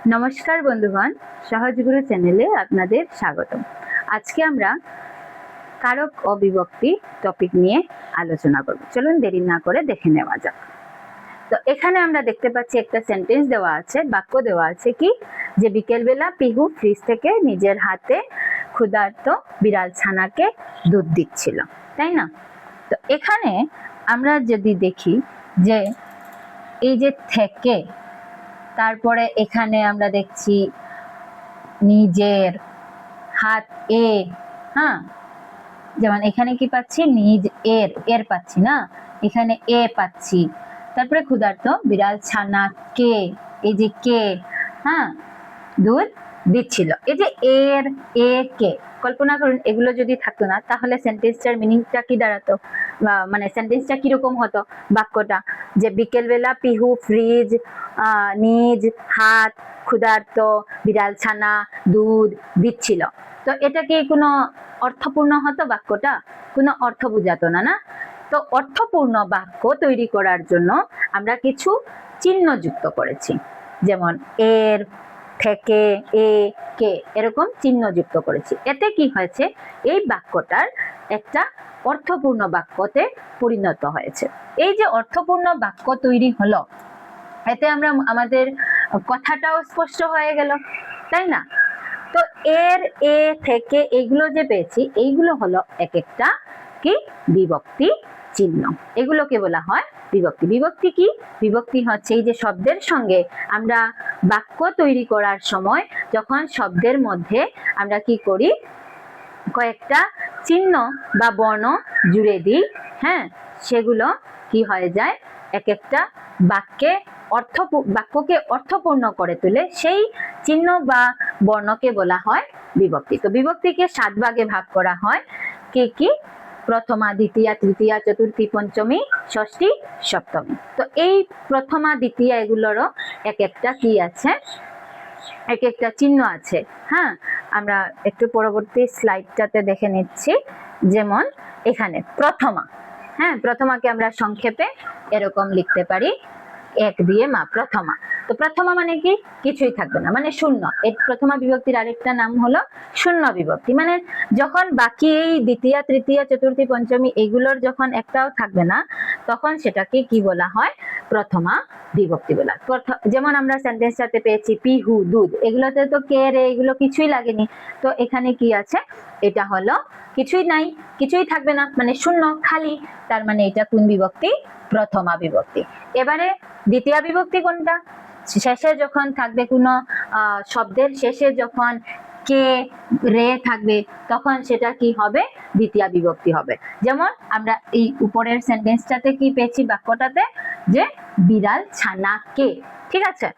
নমস্কার বন্ধুগণ, সহজগুরু চ্যানেলে আপনাদের স্বাগতম। আজকে আমরা কারক ও বিভক্তি টপিক নিয়ে আলোচনা করব। চলুন দেরি না করে দেখে নেওয়া যাক। তো এখানে আমরা দেখতে পাচ্ছি একটা সেন্টেন্স দেওয়া আছে, বাক্য দেওয়া আছে কি যে বিকেলবেলা পিহু ফ্রিজ থেকে নিজের হাতে ক্ষুধার্ত বিড়াল ছানাকে দুধ দিচ্ছিল, তাই না? তো এখানে আমরা যদি দেখি যে এই যে থেকে, তারপরে এখানে আমরা দেখছি নিজের হাত এ, হ্যাঁ, যেমন এখানে কি পাচ্ছি নিজ এর, এর পাচ্ছি না, এখানে এ পাচ্ছি, তারপরে ক্ষুধার্ত বিড়াল ছানা কে, এই যে কে, হ্যাঁ, দুধ দিচ্ছিল। এই যে এর এ কে, কল্পনা করুন এগুলো যদি থাকতো না তাহলে সেন্টেন্সটার মিনিংটা কি দাঁড়াতো, মানে সেন্টেন্সটা কিরকম হতো, বাক্যটা যে বিকেলবেলা পিহু ফ্রিজ নিজ হাত ক্ষুধার্ত বিড়াল ছানা দুধ দিচ্ছিল। তো এটা কি কোনো অর্থপূর্ণ হতো বাক্যটা? কোনো অর্থ বুঝাতো না, না? তো অর্থপূর্ণ বাক্য তৈরি করার জন্য আমরা কিছু চিহ্ন যুক্ত করেছি, যেমন এর, থেকে, এ, কে, এরকম চিহ্ন যুক্ত করেছি। এতে কি হয়েছে, এই বাক্যটার একটা অর্থপূর্ণ বাক্যতে পরিণত হয়েছে। এই যে অর্থপূর্ণ বাক্য তৈরি হলো, এতে আমরা আমাদের কথাটাও স্পষ্ট হয়ে গেল, তাই না? তো এর, এ, থেকে এইগুলো যে পেয়েছি, এইগুলো হলো এক একটা কি বিভক্তি চিহ্ন। এগুলোকে বলা হয় বিভক্তি। বিভক্তি কি? বিভক্তি হচ্ছে এই যে শব্দের সঙ্গে আমরা বাক্য তৈরি করার সময় যখন শব্দের মধ্যে আমরা কি করি, কয়েকটা চিহ্ন বা বর্ণ জুড়ে দিই, হ্যাঁ, সেগুলো কি হয়ে যায়, এক একটা বাক্যে বাক্যকে অর্থপূর্ণ করে তোলে। সেই চিহ্ন বা বর্ণকে বলা হয় বিভক্তি। তো বিভক্তিকে 7 ভাগে ভাগ করা হয়। কি কি? প্রথমা, দ্বিতীয়া, তৃতীয়া, চতুর্থী, পঞ্চমী, ষষ্ঠী, সপ্তমী। তো এই প্রথমা দ্বিতীয়া এগুলোরও এক একটা কি আছে, এক একটা চিহ্ন আছে। হ্যাঁ, আমরা একটু পরবর্তী স্লাইডটাতে দেখে নিচ্ছি। যেমন এখানে প্রথমা, হ্যাঁ, প্রথমাকে আমরা সংক্ষেপে এরকম লিখতে পারি, এক দিয়ে মা, প্রথমা। তো প্রথমা মানে কি? কিছুই থাকবে না, মানে শূন্য। এই প্রথমা বিভক্তির আরেকটা নাম হলো শূন্য বিভক্তি। মানে যখন বাকি এই দ্বিতীয়, তৃতীয়, চতুর্থী, পঞ্চমী এগুলোর যখন একটাও থাকবে না, তখন সেটাকে কি বলা হয়? প্রথমা বিভক্তি বলা। যেমন আমরা সেন্টেন্সটাতে পেয়েছি পিহু দুধ, এগুলোতে তো কে রে এগুলো কিছুই লাগেনি। তো এখানে কি আছে, এটা হলো কিছুই নাই, কিছুই থাকবে না, মানে শূন্য, খালি। তার মানে এটা কোন বিভক্তি? প্রথমা বিভক্তি। এবারে দ্বিতীয় বিভক্তি কোনটা? শেষে যখন থাকবে কোনো শব্দের শেষে যখন কে রে থাকবে, তখন সেটা কি হবে? দ্বিতীয় বিভক্তি হবে। যেমন আমরা এই উপরের সেন্টেন্সটাতে কি পেয়েছি, বাক্যটাতে যে বিড়াল ছানা কে, ঠিক আছে।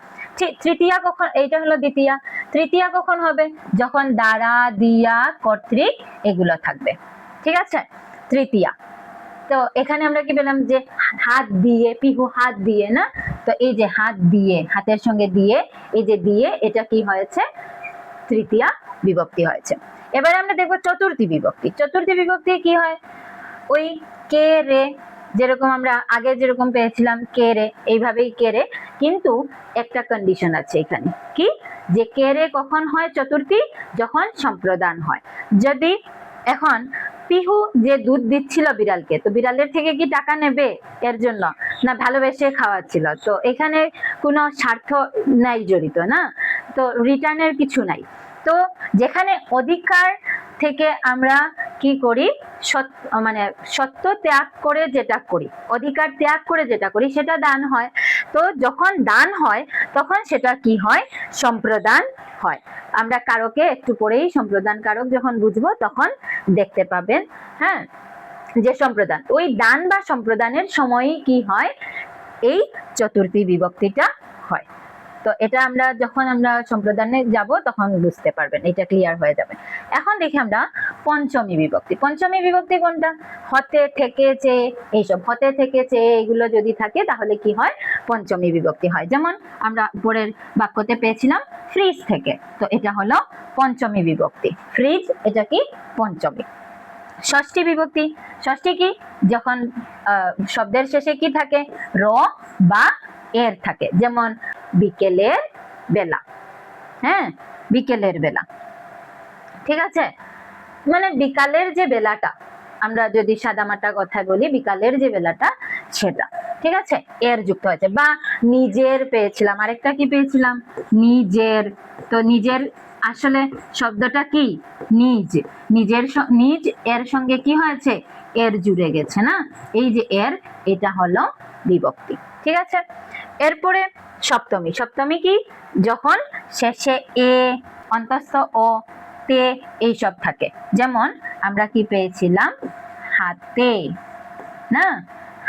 তৃতীয়া কখন? এইটা হলো দ্বিতীয়া। তৃতীয়া কখন হবে? যখন দ্বারা, দিয়া, কর্তৃক এগুলো থাকবে, ঠিক আছে, তৃতীয়া। তো এখানে আমরা কি পেলাম যে হাত দিয়ে, পিহু হাত দিয়ে, না? তো এই যে হাত দিয়ে, হাতের সঙ্গে দিয়ে, এই যে দিয়ে, এটা কি হয়েছে? তৃতীয়া বিভক্তি হয়েছে। এবারে আমরা দেখবো চতুর্থী বিভক্তি। চতুর্থী বিভক্তি কি হয়? ওই কে রে, যেরকম আমরা আগে যেরকম পেয়েছিলাম কে রে, এইভাবেই কে রে, কিন্তু একটা কন্ডিশন আছে এখানে। কি? যে কে রে কখন হয় চতুর্থী? যখন সম্প্রদান হয়। যদি এখন পিহু যে দুধ দিচ্ছিল বিড়ালকে, তো বিড়ালের থেকে কি টাকা নেবে এর জন্য? না, ভালোবেসে খাওয়াচ্ছিল। তো এখানে কোনো স্বার্থ নাই জড়িত, না? তো রিটার্নের কিছু নাই। তো যেখানে অধিকার থেকে আমরা কি করি, মানে সত্য ত্যাগ করে যেটা করি, অধিকার ত্যাগ করে যেটা করি, সেটা দান হয়। তো যখন দান হয় তখন সেটা কি হয়? সম্প্রদান হয়। আমরা কারকে একটু পরেই সম্প্রদান কারক যখন বুঝবো তখন দেখতে পাবেন, হ্যাঁ, যে সম্প্রদান, ওই দান বা সম্প্রদানের সময়ই কি হয়? এই চতুর্থী বিভক্তিটা হয়। তো এটা আমরা যখন আমরা সম্প্রদানে যাব তখন বুঝতে পারবেন, এটা ক্লিয়ার হয়ে যাবে। এখন দেখি আমরা পঞ্চমী বিভক্তি। পঞ্চমী বিভক্তি কোনটা? হতে, থেকে, চেয়ে, এইসব হতে, থেকে, চেয়ে এগুলো যদি থাকে তাহলে কি হয়? পঞ্চমী বিভক্তি হয়। যেমন আমরা উপরের বাক্যতে পেয়েছিলাম ফ্রিজ থেকে, তো এটা হলো পঞ্চমী বিভক্তি। ফ্রিজ, এটা কি? পঞ্চমী। ষষ্ঠী বিভক্তি। ষষ্ঠী কি? যখন শব্দের শেষে কি থাকে? র বা এর থাকে। যেমন বিকেলের বেলা, হ্যাঁ, বিকেলের বেলা। ঠিক আছে, মানে বিকালের যে বেলাটা, আমরা যদি সাদামাটা কথায় বলি, বিকালের যে বেলাটা সেটা। ঠিক আছে, এর যুক্ত হয়েছে। বা নিজের পেয়েছিলাম, আরেকটা কি পেয়েছিলাম, নিজের। তো নিজের আসলে শব্দটা কি, নিজ। নিজের নিজ এর সঙ্গে কি হয়েছে, এর জুড়ে গেছে না, এই যে এর, এটা হলো বিভক্তি। ঠিক আছে, এরপরে সপ্তমী। সপ্তমী কি, যখন শেষে এ, অন্তঃস্থ ও, তে এইসব থাকে। যেমন আমরা কি পেয়েছিলাম, হাতে, না,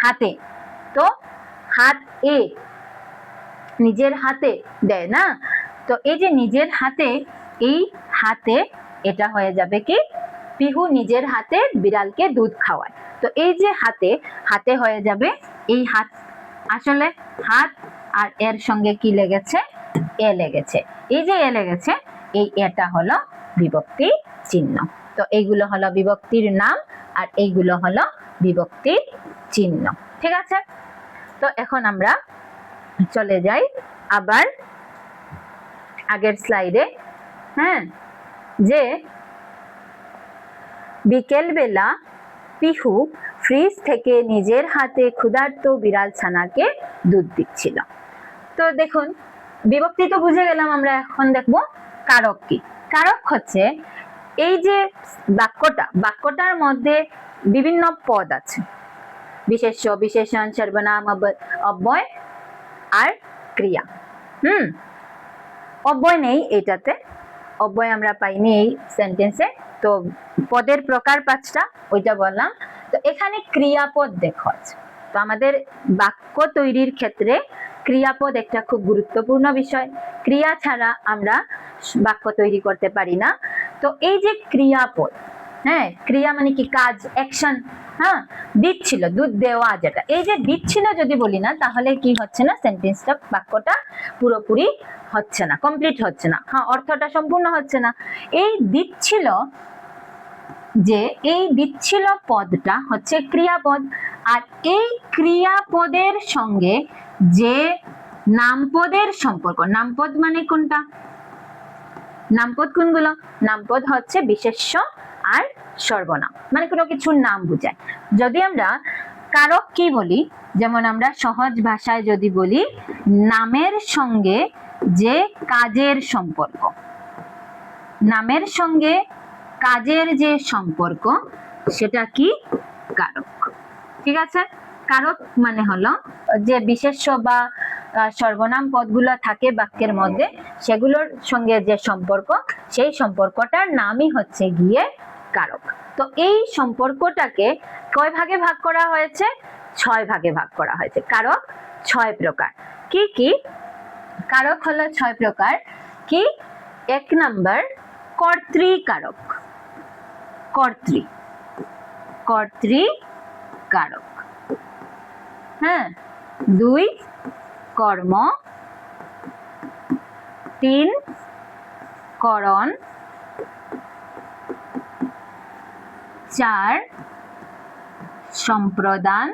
হাতে। তো হাত এ, নিজের হাতে দেয় না, তো এই যে নিজের হাতে, এই হাতে এটা হয়ে যাবে কি, পিহু নিজের হাতে বিড়ালকে দুধ খাওয়ায়। তো এই যে হাতে, হাতে হয়ে যাবে এই হাত, আসলে হাত আর এর সঙ্গে কি লেগেছে, এ লেগেছে। এই যে এ লেগেছে, এই এটা হলো বিভক্তি চিহ্ন। তো এইগুলো হলো বিভক্তির নাম, আর এইগুলো হলো বিভক্তির চিহ্ন। ঠিক আছে, তো এখন আমরা চলে যাই আবার আগের স্লাইডে। হ্যাঁ, যে বিকেল বেলা পিহু ফ্রিজ থেকে নিজের হাতে ক্ষুধার্ত বিড়াল ছানাকে দুধ দিচ্ছিল। তো দেখুন, বিভক্তি তো বুঝে গেলাম আমরা, এখন দেখবো কারক কি। কারক হচ্ছে এই যে বাক্যটার মধ্যে বিভিন্ন পদ আছে, বিশেষ্য, বিশেষণ, সর্বনাম, অব্যয় আর ক্রিয়া। অব্যয় নেই এটাতে, অব্যয় আমরা পাইনি এই সেন্টেন্সে। তো পদের প্রকার 5টা, ওইটা বললাম। তো এখানে ক্রিয়াপদ দেখো আছে। তো আমাদের বাক্য তৈরির ক্ষেত্রে ক্রিয়াপদ একটা খুব গুরুত্বপূর্ণ বিষয়। ক্রিয়া ছাড়া আমরা বাক্য তৈরি করতে পারি না। তো এই যে ক্রিয়াপদ, হ্যাঁ, ক্রিয়া মানে কি, কাজ, অ্যাকশন। হ্যাঁ, দিচ্ছিল, দুধ দেওয়া, যেটা এই যে দিচ্ছিল যদি বলি না, তাহলে কি হচ্ছে না, সেন্টেন্সটা, বাক্যটা পুরোপুরি হচ্ছে না, কমপ্লিট হচ্ছে না। হ্যাঁ, অর্থটা সম্পূর্ণ হচ্ছে না। এই দিচ্ছিল, যে এই দিচ্ছিল পদটা হচ্ছে ক্রিয়াপদ, আর এই ক্রিয়াপদের সঙ্গে যে নামপদের সম্পর্ক, নামপদ মানে কোনটা, নামপদ কোনগুলো, নামপদ হচ্ছে বিশেষ্য আর সর্বনাম, মানে কোনো কিছুর নাম বোঝায়। যদি আমরা কারক কি বলি, যেমন আমরা সহজ ভাষায় যদি বলি, নামের সঙ্গে যে কাজের সম্পর্ক, নামের সঙ্গে কাজের যে সম্পর্ক, সেটা কি, কারক। ঠিক আছে, কারক মানে হলো যে বিশেষ্য বা সর্বনাম পদগুলো থাকে বাক্যের মধ্যে, সেগুলোর সঙ্গে যে সম্পর্ক, সেই সম্পর্কটার নামই হচ্ছে গিয়ে কারক। তো এই সম্পর্কটাকে কয় ভাগে ভাগ করা হয়েছে, 6 ভাগে ভাগ করা হয়েছে। কারক 6 প্রকার। কি কি কারক হলো 6 প্রকার? কি, 1 নাম্বার কর্তৃকারক, কর্তৃকারক। হ্যাঁ, 2 কর্ম, 3 করণ, 4 সম্প্রদান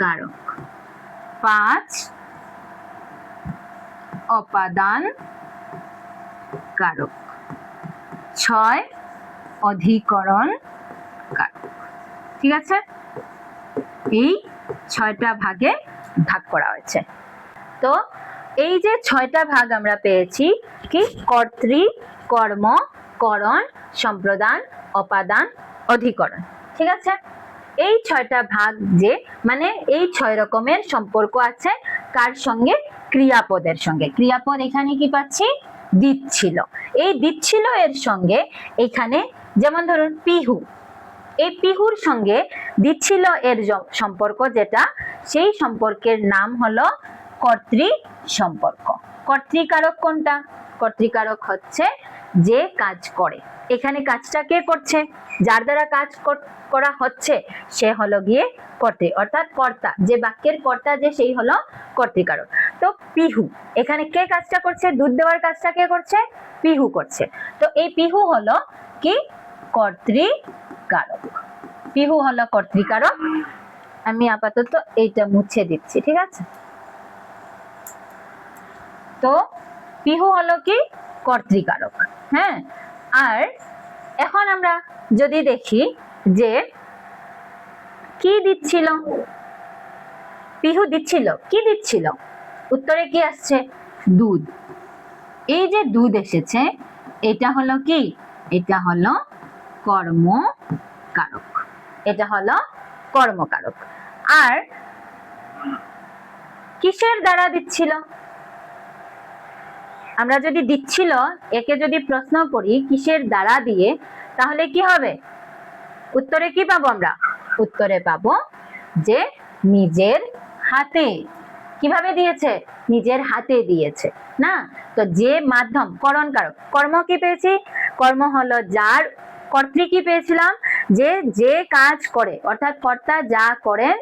কারক, 5 অপাদান কারক, 6 অধিকরণ কারক। ঠিক আছে, এই 6টা ভাগে ভাগ করা হয়েছে। তো এই যে 6টা ভাগ আমরা পেয়েছি, কি, কর্তৃ, কর্ম, করণ, সম্প্রদান, অপাদান, অধিকরণ। ঠিক আছে, এই 6টা ভাগ, যে মানে এই 6 রকমের সম্পর্ক আছে কার সঙ্গে, ক্রিয়াপদের সঙ্গে। ক্রিয়াপদ এখানে কি পাচ্ছি, দিচ্ছিল। এই দিচ্ছিল এর সঙ্গে এখানে, যেমন ধরুন পিহু, এই পিহুর সঙ্গে দিচ্ছিল এর সম্পর্ক যেটা, সেই সম্পর্কের নাম হলো কর্তৃ সম্পর্ক। কর্তৃকারক কোনটা, কর্তৃকারক হচ্ছে যে কাজ করে। এখানে কাজটা কে করছে, যার দ্বারা কাজ করা হচ্ছে সে হলো গিয়ে কর্তৃ, অর্থাৎ কর্তা, যে বাক্যের কর্তা যে, সেই হলো কর্তৃকারক। তো পিহু, এখানে কে কাজটা করছে, দুধ দেওয়ার কাজটা কে করছে, পিহু করছে। তো এই পিহু হলো কি, কর্তৃকারক। পিহু হলো কর্তৃকারক। আমি আপাতত এইটা মুছে দিচ্ছি, ঠিক আছে। তো পিহু হলো কি কর্তৃকারক। হ্যাঁ, আর এখন আমরা যদি দেখি যে কি দিচ্ছিল, পিহু দিচ্ছিল, কি দিচ্ছিল, উত্তরে কি আসছে? দুধ। এই যে দুধ এসেছে, এটা হলো কি? এটা হলো কর্মকারক। এটা হলো কর্মকারক। আর কিসের দ্বারা দিচ্ছিল? আমরা যদি দিচ্ছিল একে যদি প্রশ্ন করি কিসের দ্বারা দিয়ে, তাহলে কি হবে? উত্তরে কি পাবো আমরা? উত্তরে পাবো যে নিজের হাতে। কিভাবে দিয়েছে? নিজের হাতে দিয়েছে না। তো যে মাধ্যম, করণ কারক, কর্ম কি পেয়েছি? কর্ম হলো যার, কর্তৃ কি পেয়েছিলাম? যে যে কাজ করে, অর্থাৎ কর্তা যা করেন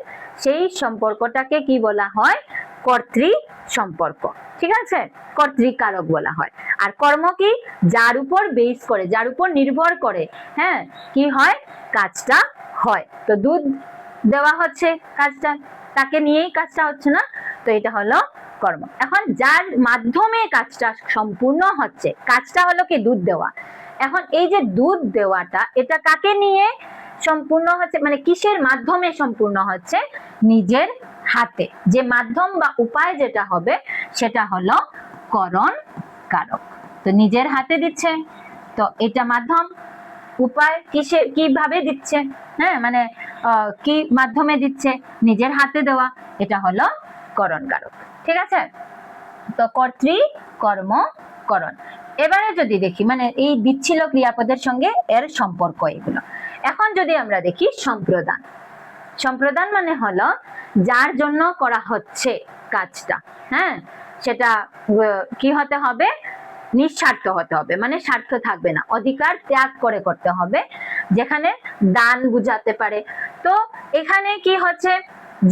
সেই সম্পর্কটাকে কি বলা হয়? কর্তৃ সম্পর্ক, ঠিক আছে, কর্তৃকারক বলা হয়। আর কর্ম কি? যার উপর বেস করে, যার উপর নির্ভর করে, হ্যাঁ, কি হয়? কাজটা হয়। তো দুধ দেওয়া হচ্ছে, কাজটা তাকে নিয়েই কাজটা হচ্ছে না, তো এটা হলো কর্ম। এখন যার মাধ্যমে কাজটা সম্পূর্ণ হচ্ছে, কাজটা হলো কি? দুধ দেওয়া। এখন এই যে দুধ দেওয়াটা, এটা কাকে নিয়ে সম্পূর্ণ হচ্ছে, মানে কিসের মাধ্যমে সম্পূর্ণ হচ্ছে? নিজের হাতে। যে মাধ্যম বা উপায় যেটা হবে সেটা হলো করণ কারক। তো নিজের হাতে দিচ্ছে, তো এটা মাধ্যম। উপায় কিসে, কিভাবে দিচ্ছে? হ্যাঁ, মানে কি মাধ্যমে দিচ্ছে? নিজের হাতে দেওয়া, এটা হলো করণ কারক, ঠিক আছে। তো কর্তৃ, কর্ম, করণ। এবারে যদি দেখি, মানে এই দিচ্ছিল ক্রিয়াপদের সঙ্গে এর সম্পর্ক এগুলো। এখন যদি আমরা দেখি সম্প্রদান। সম্প্রদান মানে হলো যার জন্য করা হচ্ছে কাজটা, হ্যাঁ, সেটা কি হতে হবে? নিঃস্বার্থ হতে হবে, মানে স্বার্থ থাকবে না, অধিকার ত্যাগ করে করতে হবে, যেখানে দান বুঝাতে পারে। তো এখানে কি হচ্ছে?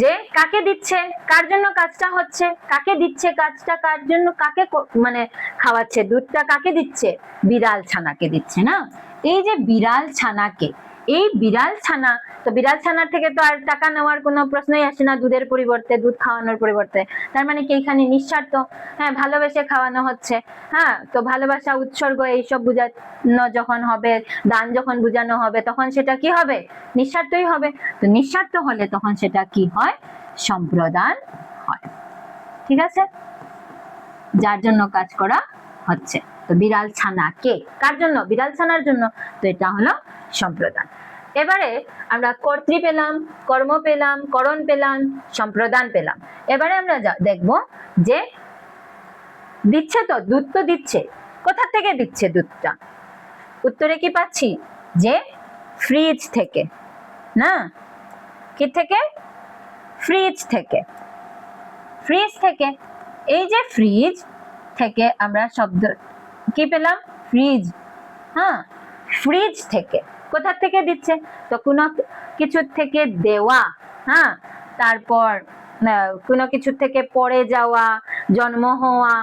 যে কাকে দিচ্ছে, কার জন্য কাজটা হচ্ছে, কাকে দিচ্ছে কাজটা, কার জন্য, কাকে মানে খাওয়াচ্ছে, দুধটা কাকে দিচ্ছে? বিড়াল ছানাকে দিচ্ছে না। এই যে বিড়াল ছানাকে, এই বিড়াল ছানা, তো বিড়াল ছানার থেকে তো আর টাকা নেওয়ার কোনো প্রশ্নই আসে না দুধের পরিবর্তে, দুধ খাওয়ানোর পরিবর্তে। তার মানে কি এখানে নিঃস্বার্থ, হ্যাঁ, ভালোবেসে খাওয়ানো হচ্ছে। হ্যাঁ, তো ভালোবাসা, উৎসর্গ এইসব বুঝানো যখন হবে, দান যখন বুঝানো হবে, তখন সেটা কি হবে? নিঃস্বার্থই হবে। তো নিঃস্বার্থ হলে তখন সেটা কি হয়? সম্প্রদান হয়, ঠিক আছে, যার জন্য কাজ করা হচ্ছে। তো বিড়াল ছানা কে, কার জন্য? বিড়াল ছানার জন্য, তো এটা হলো সম্প্রদান। এবারে আমরা কর্তৃ পেলাম, কর্ম পেলাম, করণ পেলাম, সম্প্রদান পেলাম। এবারে আমরা দেখব যে দিচ্ছে, তো দুধ তো দিচ্ছে, কোথা থেকে দিচ্ছে দুধটা? উত্তরে কি পাচ্ছি? যে ফ্রিজ থেকে, না, কি থেকে? ফ্রিজ থেকে। ফ্রিজ থেকে। এই যে ফ্রিজ থেকে আমরা শব্দ কি পেলাম? ফ্রিজ। হ্যাঁ, ফ্রিজ থেকে। কোথা থেকে দিচ্ছে? তো কোনো কিছু থেকে দেওয়া, হ্যাঁ, তারপর কোনো কিছু থেকে পড়ে যাওয়া, জন্ম হওয়া,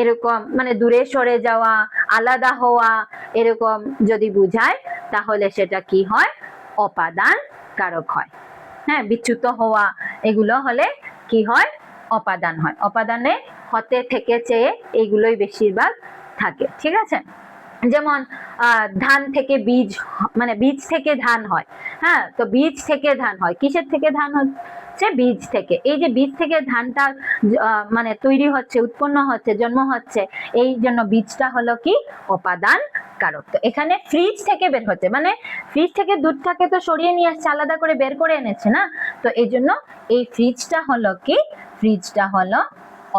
এরকম, মানে দূরে সরে যাওয়া, আলাদা হওয়া, এরকম যদি বুঝায় তাহলে সেটা কি হয়? অপাদান কারক হয়। হ্যাঁ, বিচ্যুত হওয়া, এগুলো হলে কি হয়? অপাদান হয়। অপাদানে হতে থেকে চেয়ে এইগুলোই বেশিরভাগ থাকে, ঠিক আছে। যেমন ধান থেকে বীজ, মানে বীজ থেকে ধান হয়। হ্যাঁ, তো বীজ থেকে ধান হয়, কিসের থেকে ধান হচ্ছে? বীজ থেকে। এই যে বীজ থেকে ধানটা মানে তৈরি হচ্ছে, উৎপন্ন হচ্ছে, জন্ম হচ্ছে, এই জন্য বীজটা হলো কি? অপাদান কারক। তো এখানে ফ্রিজ থেকে বের হচ্ছে, মানে ফ্রিজ থেকে দুধটাকে তো সরিয়ে নিয়ে আসছে, আলাদা করে বের করে এনেছে না, তো এই জন্য এই ফ্রিজটা হলো কি? ফ্রিজটা হলো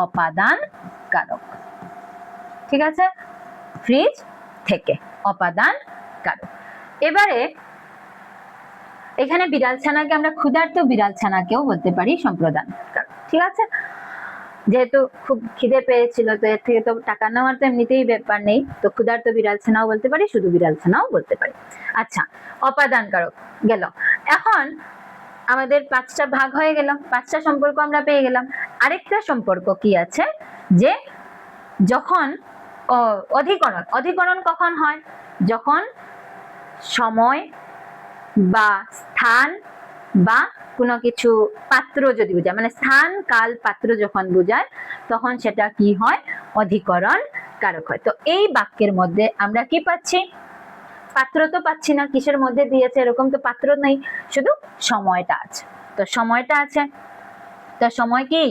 অপাদান কারক, ঠিক আছে, ফ্রিজ থেকে অপাদান কারক। এবারে এখানে বিড়াল ছানাকে আমরা ক্ষুধার্ত বিড়াল ছানাকেও বলতে পারি সম্প্রদান কারক, ঠিক আছে। যেহেতু খুব খিদে পেয়েছিল, তো এর থেকে তো টাকা নেওয়ার তো এমনিতেই ব্যাপার নেই, তো ক্ষুধার্ত বিড়াল ছানাও বলতে পারি, শুধু বিড়াল ছানাও বলতে পারি। আচ্ছা, অপাদান কারক গেল। এখন আমাদের 5টা ভাগ হয়ে গেল, 5টা সম্পর্ক আমরা পেয়ে গেলাম। আরেকটা সম্পর্ক কি আছে? যে যখন অধিকরণ, অধিকরণ কখন হয়? যখন সময় বা স্থান বা কোনো কিছু পাত্র যদি বোঝায়, মানে স্থান কাল পাত্র যখন বোঝায় তখন সেটা কি হয়, অধিকরণ কারক হয়। তো এই বাক্যের মধ্যে আমরা কি পাচ্ছি, পাত্র তো পাচ্ছি না, কিসের মধ্যে দিয়েছে এরকম তো পাত্র নেই, শুধু সময়টা আছে। তো সময়টা আছে, তো সময় কি,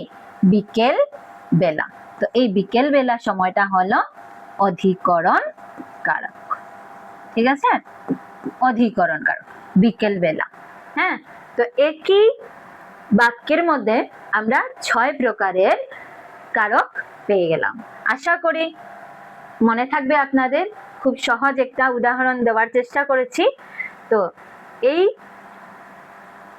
বিকেল বেলা। তো এই বিকেল বেলা সময়টা হলো অধিকরণ কারক। ঠিক আছে, অধিকরণ কারক বিকেল বেলা। হ্যাঁ, তো একই বাক্যের মধ্যে আমরা 6 প্রকারের কারক পেয়ে গেলাম। আশা করি মনে থাকবে আপনাদের। খুব সহজ একটা উদাহরণ দেওয়ার চেষ্টা করেছি। তো এই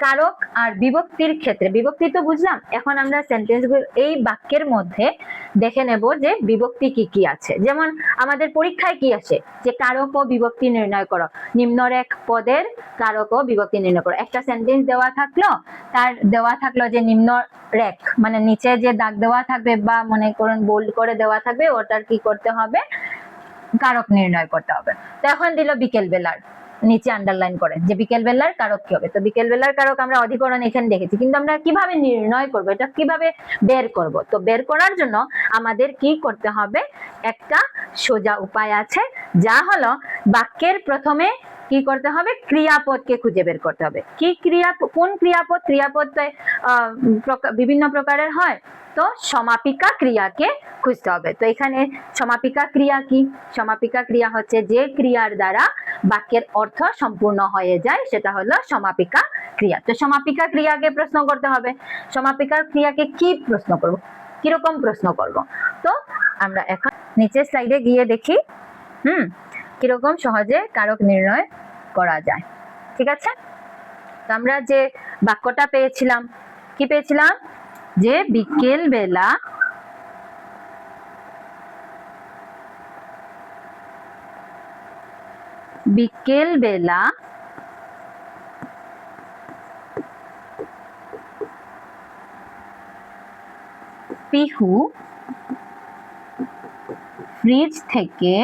কারক আর বিভক্তির ক্ষেত্রে, বিভক্তি তো বুঝলাম, এখন আমরা সেন্টেন্সগুলো এই বাক্যের মধ্যে দেখে নেব যে বিভক্তি কি কি আছে। যেমন আমাদের পরীক্ষায় কি আসে, যে কারক ও বিভক্তি নির্ণয় করো, নিম্নরেখ পদের কারক ও বিভক্তি নির্ণয় করো। একটা সেন্টেন্স দেওয়া থাকলো, তার দেওয়া থাকলো যে নিম্নরেখ মানে নিচে যে দাগ দেওয়া থাকবে বা মনে করুন বোল্ড করে দেওয়া থাকবে, ওটার কি করতে হবে, কারক নির্ণয় করতে হবে। তো এখন দিল বিকেল বেলার, নিচে আন্ডারলাইন করে যে বিকেল বেলার কারক কি হবে। তো বিকেল বেলার কারক আমরা অধিকরণ এখানে দেখেছি, কিন্তু আমরা কিভাবে নির্ণয় করব, এটা কিভাবে বের করব। তো বের করার জন্য আমাদের কি করতে হবে, একটা সোজা উপায় আছে, যা হলো বাক্যের প্রথমে কি করতে হবে, ক্রিয়াপদকে খুঁজে বের করতে হবে। কি ক্রিয়া, কোন ক্রিয়াপদ, ক্রিয়াপদ বিভিন্ন প্রকারের হয়, তো সমাপিকা ক্রিয়াকে খুঁজতে হবে। তো এখানে সমাপিকা ক্রিয়া কি, সমাপিকা ক্রিয়া হচ্ছে যে ক্রিয়ার দ্বারা বাক্যের অর্থ সম্পূর্ণ হয়ে যায়, সেটা হলো সমাপিকা ক্রিয়া। তো সমাপিকা ক্রিয়াকে প্রশ্ন করতে হবে। সমাপিকা ক্রিয়াকে কি প্রশ্ন করব, কিরকম প্রশ্ন করব, তো আমরা এখন নিচের স্লাইডে গিয়ে দেখি কিরকম সহজে কারক নির্ণয় করা যায়। ঠিক আছে, তো আমরা যে বাক্যটা পেয়েছিলাম, কি পেয়েছিলাম, যে বিকেল বেলা পিহু ফ্রিজ থেকে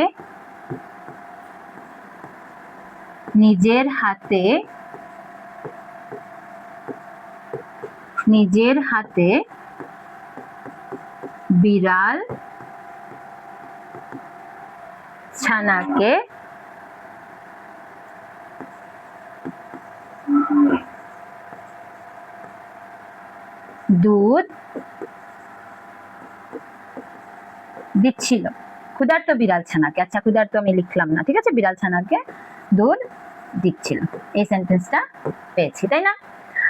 নিজের হাতে বিড়াল ছানাকে দুধ দিচ্ছিল। ক্ষুধার্ত বিড়াল ছানাকে, আচ্ছা ক্ষুধার্ত আমি লিখলাম না, ঠিক আছে, বিড়াল ছানাকে দুধ দিচ্ছিল। এই সেন্টেন্সটা পেয়েছি, তাই না?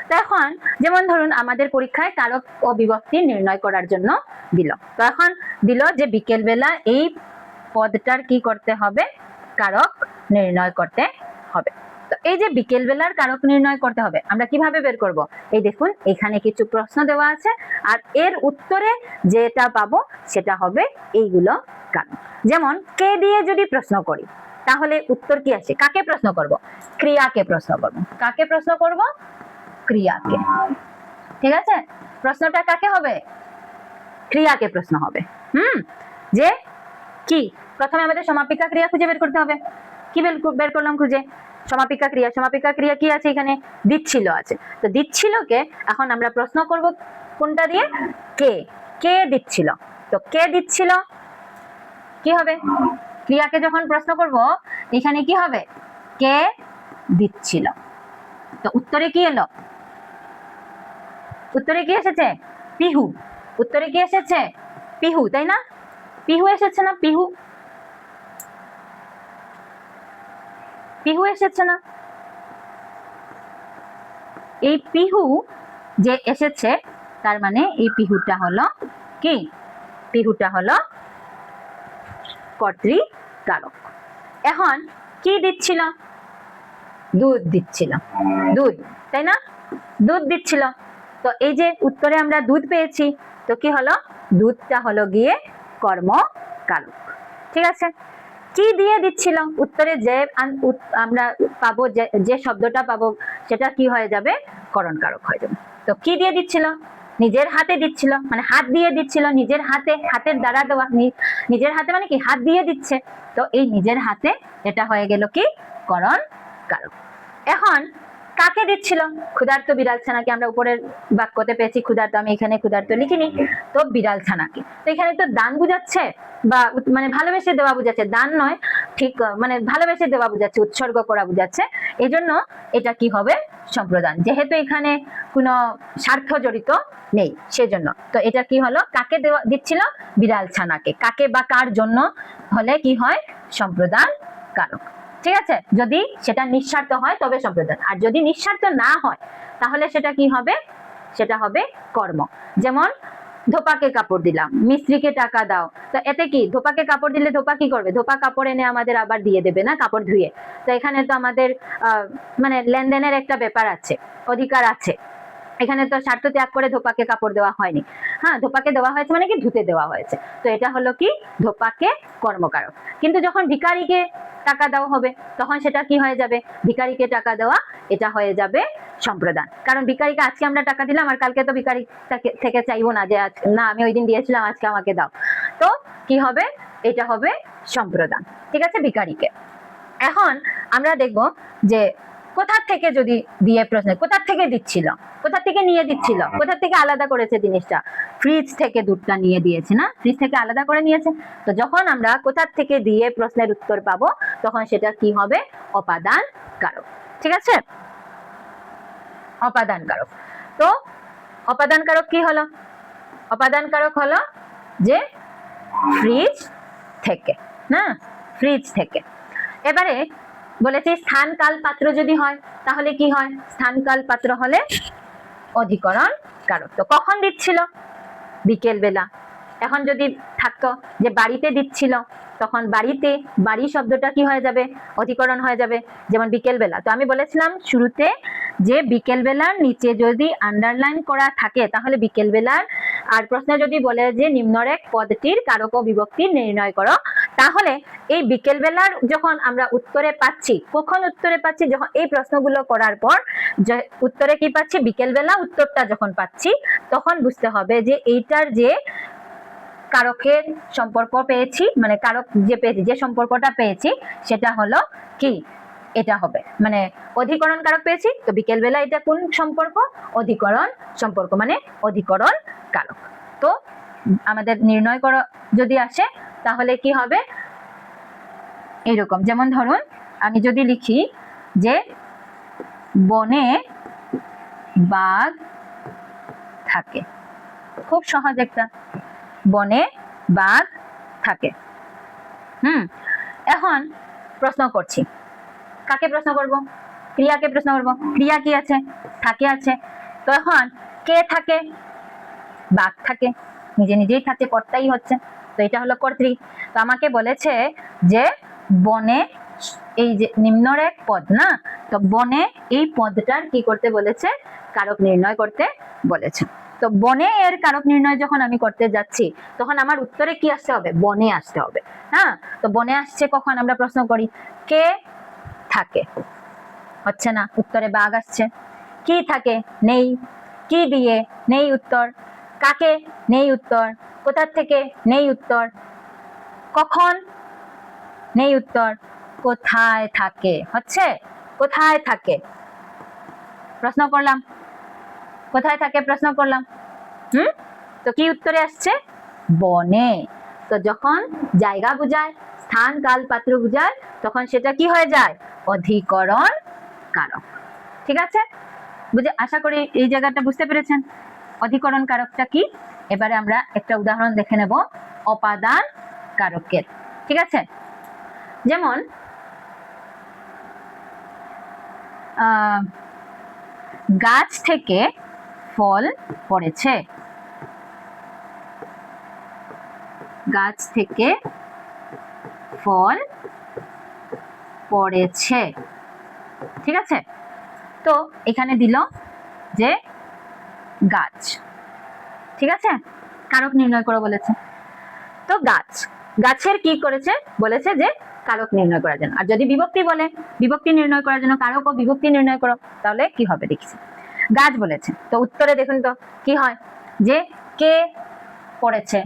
তো এখন যেমন ধরুন আমাদের পরীক্ষায় কারক ও বিভক্তি নির্ণয় করার জন্য দিল। তো এখন দিল যে বিকেল বেলা এই পদটার কি করতে হবে, কারক নির্ণয় করতে হবে। তো এই যে বিকেল বেলার কারক নির্ণয় করতে হবে, আমরা কিভাবে বের করব, এই দেখুন এখানে কিছু প্রশ্ন দেওয়া আছে, আর এর উত্তরে যেটা পাবো সেটা হবে এইগুলো কারক। যেমন কে দিয়ে যদি প্রশ্ন করি, তাহলে উত্তর কি আসে, কাকে প্রশ্ন করব, ক্রিয়াকে প্রশ্ন করব। কাকে প্রশ্ন করব, ক্রিয়াকে। ঠিক আছে, প্রশ্নটা কাকে হবে, ক্রিয়াকে প্রশ্ন হবে। যে কি, প্রথমে আমাদের সমাপিকা ক্রিয়া খুঁজে বের করতে হবে। কি বের করলাম খুঁজে, সমাপিকা ক্রিয়া। সমাপিকা ক্রিয়া কি আছে এখানে, দিচ্ছিল আছে। তো দিচ্ছিলকে এখন আমরা প্রশ্ন করব কোনটা দিয়ে, কে, কে দিচ্ছিল। তো কে দিচ্ছিল কি হবে, ক্রিয়াকে যখন প্রশ্ন করব এখানে কি হবে, কে দিচ্ছিল। তো উত্তরে কি এলো, উত্তরে কি এসেছে, পিহু। উত্তরে কি এসেছে, পিহু, তাই না, পিহু এসেছে না, পিহু, পিহু এসেছে না। এই পিহু যে এসেছে তার মানে এই পিহুটা হলো কি, পিহুটা হলো কর্তৃকারক। এখন কি দিচ্ছিল, দুধ দিচ্ছিল, দুধ, তাই না, দুধ দিচ্ছিল। তো এই যে উত্তরে আমরা দুধ পেয়েছি, তো কি হলো, দুধটা হলো গিয়ে কর্মকারক। ঠিক আছে, কি দিয়ে দিচ্ছিল, উত্তরে যে আমরা পাবো, যে শব্দটা পাবো সেটা কি হয়ে যাবে, করণকারক হয়ে যাবে। তো কি দিয়ে দিচ্ছিল, নিজের হাতে দিচ্ছিল, মানে হাত দিয়ে দিচ্ছিল, নিজের হাতে, হাতের দ্বারা দেওয়া, নিজের হাতে মানে কি, হাত দিয়ে দিচ্ছে। তো এই নিজের হাতে এটা হয়ে গেল কি, করণকারক। এখন কাকে দিচ্ছিল? ক্ষুধার্ত বিড়াল ছানাকে। আমরা উপরের বাক্যতে পেয়েছি ক্ষুধার্ত, আমি এখানে ক্ষুধার্ত লিখিনি, তো বিড়াল ছানাকে। তো এখানে তো দান বুঝাচ্ছে বা মানে ভালোবেসে দেওয়া বুঝাচ্ছে, দান নয়, ঠিক মানে ভালোবেসে দেওয়া বুঝাচ্ছে, উৎসর্গ করা বুঝাচ্ছে। এই জন্য এটা কি হবে? সম্প্রদান, যেহেতু এখানে কোনো স্বার্থ জড়িত নেই সেজন্য। তো এটা কি হলো? কাকে দেওয়া দিচ্ছিল? বিড়াল ছানাকে। কাকে বা কার জন্য হলে কি হয়? সম্প্রদান কারক। ঠিক আছে, যদি সেটা নিঃস্বার্থ হয় তবে সম্প্রদান, আর যদি নিঃস্বার্থ না হয় তাহলে সেটা কি হবে? সেটা হবে কর্ম। যেমন ধোপাকে কাপড় দিলাম, মিস্ত্রিকে টাকা দাও। তো এতে কি? ধোপাকে কাপড় দিলে ধোপা কি করবে? ধোপা কাপড় এনে আমাদের আবার দিয়ে দেবে না, কাপড় ধুয়ে। তো এখানে তো আমাদের মানে লেনদেনের একটা ব্যাপার আছে, অধিকার আছে। এখানে তো স্বার্থ ত্যাগ করে ধোপাকে কাপড় দেওয়া হয়নি। হ্যাঁ, ধোপাকে দেওয়া হয়েছে মানে কি? ধুতে দেওয়া হয়েছে। তো এটা হলো কি? ধোপাকে কর্মকারক। কিন্তু যখন ভিখারিকে টাকা দেওয়া হবে তখন সেটা কি হয়ে যাবে? ভিখারিকে টাকা দেওয়া, এটা হয়ে যাবে সম্প্রদান। কারণ ভিখারিকে আজকে আমরা টাকা দিলাম আর কালকে তো ভিখারি থেকে চাইবো না যে না আমি ওই দিন দিয়েছিলাম আজকে আমাকে দাও। তো কি হবে? এটা হবে সম্প্রদান। ঠিক আছে, ভিখারিকে। এখন আমরা দেখব যে কোথা থেকে যদি দিয়ে প্রশ্ন, কোথা থেকে দিচ্ছিল, কোথা থেকে নিয়ে দিচ্ছিল, কোথা থেকে আলাদা করেছে জিনিসটা? ফ্রিজ থেকে দুধটা নিয়ে দিয়েছে না, ফ্রিজ থেকে আলাদা করে নিয়েছে। তো যখন আমরা কোথা থেকে দিয়ে প্রশ্নের উত্তর পাবো তখন সেটা কি হবে? অপাদান কারক। ঠিক আছে, অপাদান কারক। তো অপাদান কারক কি হলো? অপাদান কারক হলো যে ফ্রিজ থেকে, না, ফ্রিজ থেকে। এবারে বলেছি স্থান কাল পাত্র যদি হয় তাহলে কি হয়? স্থান কাল পাত্র হলে অধিকরণ কারক। তো কখন দিচ্ছিল? বিকেল বেলা। এখন যদি থাকতো যে বাড়িতে দিচ্ছিল তখন বাড়িতে, বাড়ি শব্দটা কি হয়ে যাবে? অধিকরণ হয়ে যাবে। যেমন বিকেল বেলা, তো আমি বলেছিলাম শুরুতে যে বিকেল বেলার নিচে যদি আন্ডারলাইন করা থাকে তাহলে বিকেল বেলার, আর প্রশ্ন যদি বলে যে নিম্নরেখ পদটির কারক ও বিভক্তি নির্ণয় করো, তাহলে এই বিকেল বেলার যখন আমরা উত্তরে পাচ্ছি, কখন উত্তরে পাচ্ছি? যখন এই প্রশ্নগুলো করার পর যে উত্তরে কি পাচ্ছি? বিকেল বেলা উত্তরটা যখন পাচ্ছি তখন বুঝতে হবে যে এইটার যে কারকের সম্পর্ক পেয়েছি, মানে কারক যে পেয়েছি, যে সম্পর্কটা পেয়েছি সেটা হলো কি? এটা হবে মানে অধিকরণ কারক পেয়েছি। তো বিকেল বেলা এটা কোন সম্পর্ক? অধিকরণ সম্পর্ক, মানে অধিকরণ কারক। তো আমাদের নির্ণয় করা যদি আসে তাহলে কি হবে? এরকম, যেমন ধরুন আমি যদি লিখি যে বনে বাঘ থাকে, খুব সহজ একটা, বনে বাঘ থাকে। এখন প্রশ্ন করছি, কাকে প্রশ্ন করব? ক্রিয়াকে প্রশ্ন করব। ক্রিয়া কি আছে? থাকে আছে। তো এখন কে থাকে? বাঘ থাকে, নিজে নিজেই থাকে, কর্তাই হচ্ছে। তো এটা হলো কর্তৃ। তো আমাকে বলেছে যে বনে, এই যে নিম্নরেখ পদ না, তো বনে এই পদটার কি করতে বলেছে? কারক নির্ণয় করতে বলেছে। তো বনে এর কারক নির্ণয় যখন আমি করতে যাচ্ছি তখন আমার উত্তরে কি আসতে হবে? বনে আসতে হবে। হ্যাঁ, তো বনে আসছে কখন? আমরা প্রশ্ন করি কে থাকে, হচ্ছে না, উত্তরে বাঘ আসছে। কি থাকে? নেই। কি দিয়ে? নেই উত্তর। কাকে? নেই উত্তর। কোথা থেকে? নেই উত্তর। কখন? নেই উত্তর। কোথায় থাকে? হচ্ছে কোথায় থাকে, প্রশ্ন করলাম কোথায় থাকে, প্রশ্ন করলাম। তো কি উত্তরে আসছে? বনে। তো যখন জায়গা বুঝায়, স্থান কাল পাত্র বুঝায় তখন সেটা কি হয়ে যায়? অধিকরণ কারক। ঠিক আছে, বুঝে আশা করি এই জায়গাটা বুঝতে পেরেছেন অধিকরণ কারকটা কি। এবারে আমরা একটা উদাহরণ দেখে নেব অপাদান কারকের। ঠিক আছে, যেমন গাছ থেকে ফল পড়েছে, গাছ থেকে ফল পড়েছে। ঠিক আছে, তো এখানে দিল যে গাছ। ঠিক আছে, কারক নির্ণয় করো বলেছে। তো গাছ, গাছের কি করেছে? বলেছে যে কারক নির্ণয় করার জন্য। আর যদি বিভক্তি বলে বিভক্তি নির্ণয় করার জন্য, কারক ও বিভক্তি নির্ণয় করো, তাহলে কি হবে দেখছি। গাছ বলেছে, তো উত্তরে দেখুন তো কি হয়? যে কে পড়েছে?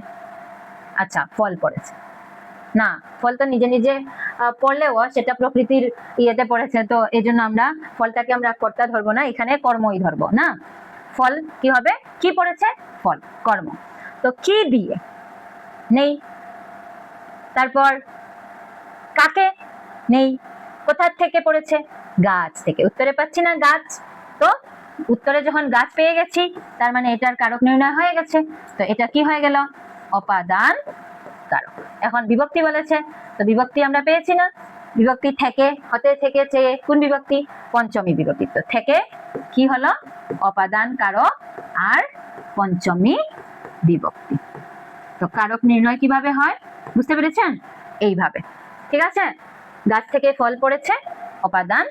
আচ্ছা, ফল পড়েছে। না, ফল তো নিজে নিজে পড়লেও সেটা প্রকৃতির ইয়েতে পড়েছে, তো এই জন্য আমরা ফলটাকে আমরা কর্তা ধরবো না, এখানে কর্মই ধরবো না। ফল কি হবে, কি পড়েছে, ফল, কর্ম। তো কি দিয়ে, নেই। তারপর কাকে, নেই। কোথা থেকে পড়েছে, গাছ থেকে। উত্তরে পাচ্ছি না গাছ, তো উত্তরে যখন গাছ পেয়ে গেছি তার মানে এটার কারক নির্ণয় হয়ে গেছে, তো এটা কি হয়ে গেল, অপাদান কারক। এখন বিভক্তি বলেছে, তো বিভক্তি আমরা পেয়েছি না, বিভক্তি থেকে, হতে থেকে চেয়ে, কোন বিভক্তি, পঞ্চমী বিভক্তি। তো থেকে কি হলো, অপাদান কারক আর পঞ্চমী বিভক্তি। তো কারক নির্ণয় কিভাবে হয় বুঝতে পেরেছেন, এইভাবে। ঠিক আছে, গাছ থেকে ফল পড়েছে, অপাদান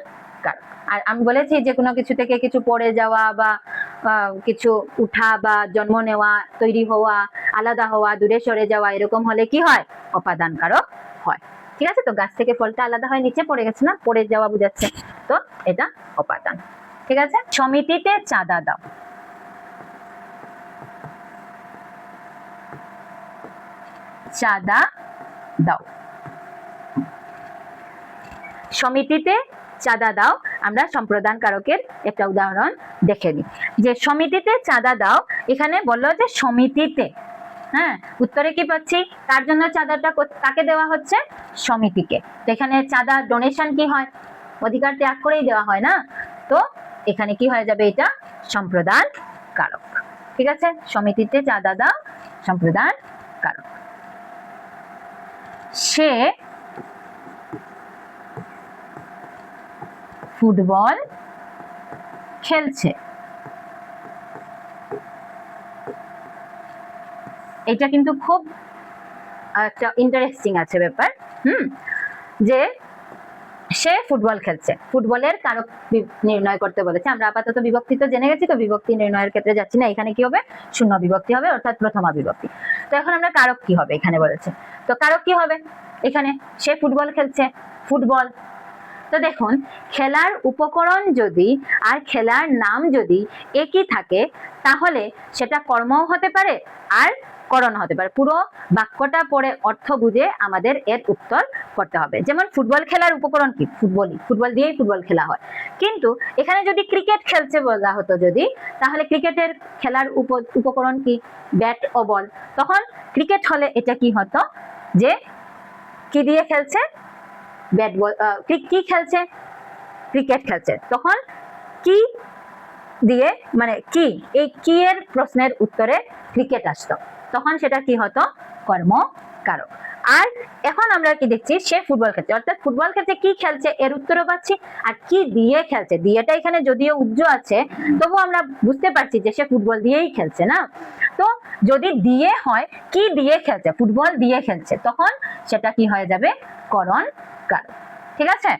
কারক। আর আমি বলেছি যে কোনো কিছু থেকে কিছু পড়ে যাওয়া বা কিছু উঠা বা জন্ম নেওয়া, তৈরি হওয়া, আলাদা হওয়া, দূরে সরে যাওয়া, এরকম হলে কি হয়, অপাদান কারক হয়। ঠিক আছে, তো গাছ থেকে ফলটা আলাদা হয়, নিচে পড়ে গেছে না, পড়ে যাওয়া বুঝাচ্ছে, তো এটা অপাদান। ঠিক আছে, সমিতিতে চাঁদা দাও। চাঁদা দাও, সমিতিতে চাঁদা দাও। আমরা সম্প্রদান কারকের একটা উদাহরণ দেখে নিই, যে সমিতিতে চাঁদা দাও, এখানে বললো যে সমিতিতে, হ্যাঁ, উত্তরে কি পাচ্ছি, তার জন্য চাঁদাটা কাকে দেওয়া হচ্ছে, সমিতিকে। তো এখানে চাঁদা ডোনেশন কি হয়, অধিকার ত্যাগ করেই দেওয়া হয় না, তো এখানে কি হয়ে যাবে, এটা সম্প্রদান কারক। ঠিক আছে, সমিতিতে চাঁদা দাও, সম্প্রদান কারক। সে ফুটবল খেলছে, এটা কিন্তু খুব একটা ইন্টারেস্টিং আছে ব্যাপার। যে সে ফুটবল খেলছে, ফুটবলের কারক নির্ণয় করতে বলেছে। আমরা আপাতত বিভক্তি তো জেনে গেছি, তো বিভক্তি নির্ণয়ের ক্ষেত্রে যাচ্ছি না, এখানে কি হবে, শূন্য বিভক্তি হবে, অর্থাৎ প্রথমা বিভক্তি। তো এখন আমরা কারক কি হবে এখানে বলেছে, তো কারক কি হবে, এখানে সে ফুটবল খেলছে, ফুটবল। তো দেখুন, খেলার উপকরণ যদি আর খেলার নাম যদি একই থাকে তাহলে সেটা কর্মও হতে পারে আর করণ হতে পারে। পুরো বাক্যটা পড়ে অর্থ বুঝে আমাদের এর উত্তর করতে হবে। যেমন ফুটবল খেলার উপকরণ কি, ফুটবলই, ফুটবল দিয়েই ফুটবল খেলা হয়। কিন্তু এখানে যদি ক্রিকেট খেলছে বলা হতো যদি, তাহলে ক্রিকেটের খেলার উপকরণ কি, ব্যাট ও বল। তখন ক্রিকেট হলে এটা কি হতো, যে কি দিয়ে খেলছে, ব্যাট বল, কি খেলছে, ক্রিকেট খেলছে, তখন কি দিয়ে মানে কি, এই কি এর প্রশ্নের উত্তরে ক্রিকেট আসতো, তখন সেটা কি হতো, কর্ম কারক। আর এখন আমরা কি দেখছি, সে ফুটবল খেলছে, অর্থাৎ ফুটবল খেলছে, কি খেলছে এর উত্তরও পাচ্ছি, আর কি দিয়ে খেলছে, দিয়েটা এখানে যদিও উজ্জ্ব আছে তবু আমরা বুঝতে পারছি যে সে ফুটবল দিয়েই খেলছে না। তো যদি দিয়ে হয়, কি দিয়ে খেলছে, ফুটবল দিয়ে খেলছে, তখন সেটা কি হয়ে যাবে, করণ কারক। ঠিক আছে,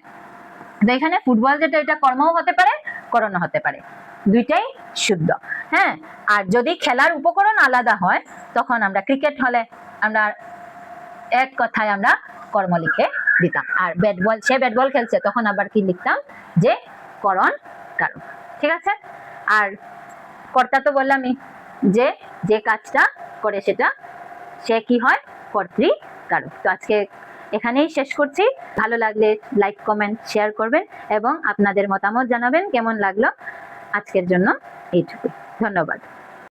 তো এখানে ফুটবল যেটা, এটা কর্মও হতে পারে, করণও হতে পারে, দুইটাই শুদ্ধ। হ্যাঁ, আর যদি খেলার উপকরণ আলাদা হয়, তখন আমরা ক্রিকেট হলে আমরা এক কথায় আমরা কর্ম লিখে দিতাম, আর ব্যাট বল, সে ব্যাট বল খেলছে, তখন আবার কি লিখতাম, যে করণ কারক। ঠিক আছে, আর কর্তা তো বললামই, যে যে কাজটা করে সেটা সে কি হয়, কর্তৃকারক। তো আজকে এখানেই শেষ করছি। ভালো লাগলে লাইক, কমেন্ট, শেয়ার করবেন এবং আপনাদের মতামত জানাবেন কেমন লাগলো। আজকের জন্য এইটুকুই, ধন্যবাদ।